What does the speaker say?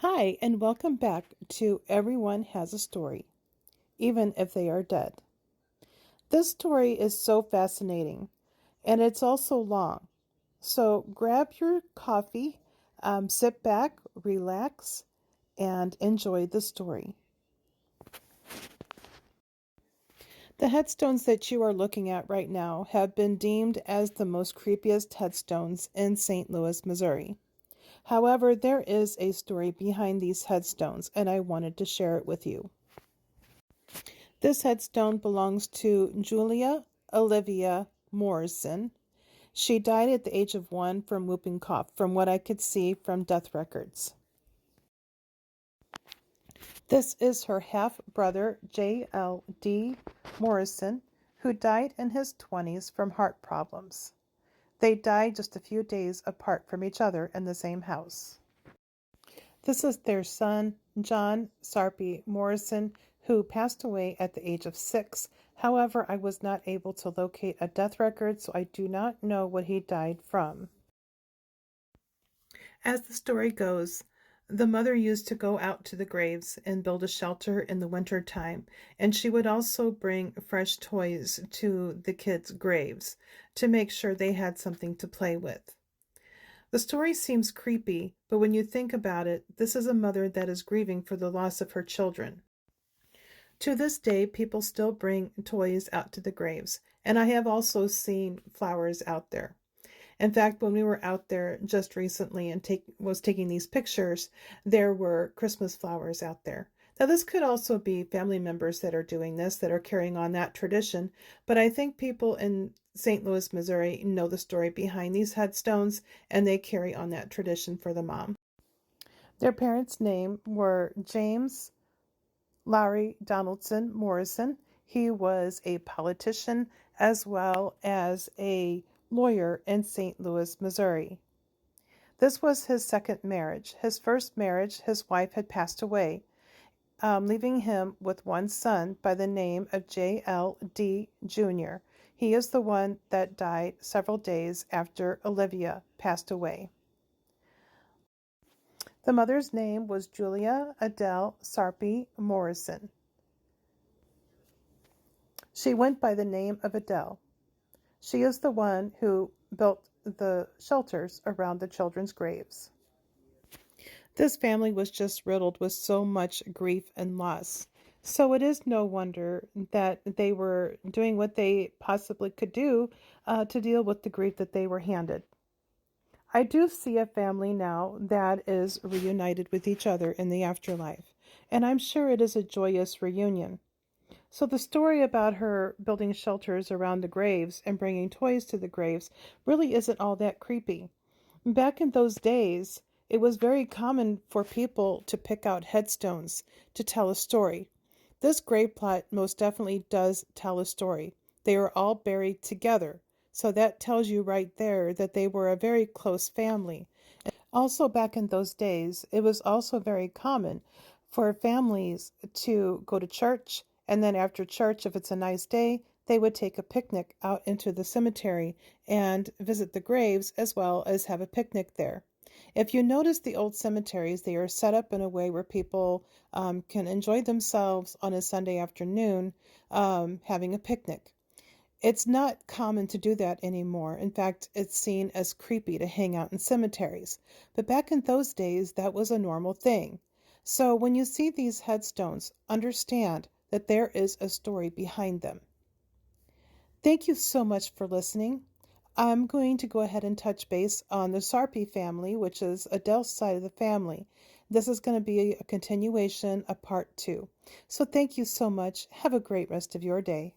Hi, and welcome back to Everyone Has a Story, even if they are dead. This story is so fascinating, and it's also long. So grab your coffee, sit back, relax, and enjoy the story. The headstones that you are looking at right now have been deemed as the most creepiest headstones in St. Louis, Missouri. However, there is a story behind these headstones, and I wanted to share it with you. This headstone belongs to Julia Olivia Morrison. She died at the age of 1 from whooping cough, from what I could see from death records. This is her half-brother, J.L.D. Morrison, who died in his 20s from heart problems. They died just a few days apart from each other in the same house. This is their son, John Sarpy Morrison, who passed away at the age of 6. However, I was not able to locate a death record, so I do not know what he died from. As the story goes, the mother used to go out to the graves and build a shelter in the winter time, and she would also bring fresh toys to the kids' graves to make sure they had something to play with. The story seems creepy, but when you think about it, this is a mother that is grieving for the loss of her children. To this day, people still bring toys out to the graves, and I have also seen flowers out there. In fact, when we were out there just recently and was taking these pictures, there were Christmas flowers out there. Now, this could also be family members that are doing this, that are carrying on that tradition, but I think people in St. Louis, Missouri know the story behind these headstones, and they carry on that tradition for the mom. Their parents' name were James Larry Donaldson Morrison. He was a politician as well as a lawyer in St. Louis, Missouri. This was his second marriage. His first marriage, his wife had passed away, leaving him with one son by the name of J.L.D. Jr. He is the one that died several days after Olivia passed away. The mother's name was Julia Adele Sarpy Morrison. She went by the name of Adele. She is the one who built the shelters around the children's graves. This family was just riddled with so much grief and loss. So it is no wonder that they were doing what they possibly could do to deal with the grief that they were handed. I do see a family now that is reunited with each other in the afterlife, and I'm sure it is a joyous reunion. So the story about her building shelters around the graves and bringing toys to the graves really isn't all that creepy. Back in those days, it was very common for people to pick out headstones to tell a story. This grave plot most definitely does tell a story. They are all buried together, so that tells you right there that they were a very close family. Also, back in those days, it was also very common for families to go to church, and then after church, if it's a nice day, they would take a picnic out into the cemetery and visit the graves as well as have a picnic there. If you notice the old cemeteries, they are set up in a way where people can enjoy themselves on a Sunday afternoon having a picnic. It's not common to do that anymore. In fact, it's seen as creepy to hang out in cemeteries. But back in those days, that was a normal thing. So when you see these headstones, understand that there is a story behind them. Thank you so much for listening. I'm going to go ahead and touch base on the Sarpy family, which is Adele's side of the family. This is going to be a continuation, a part 2. So thank you so much. Have a great rest of your day.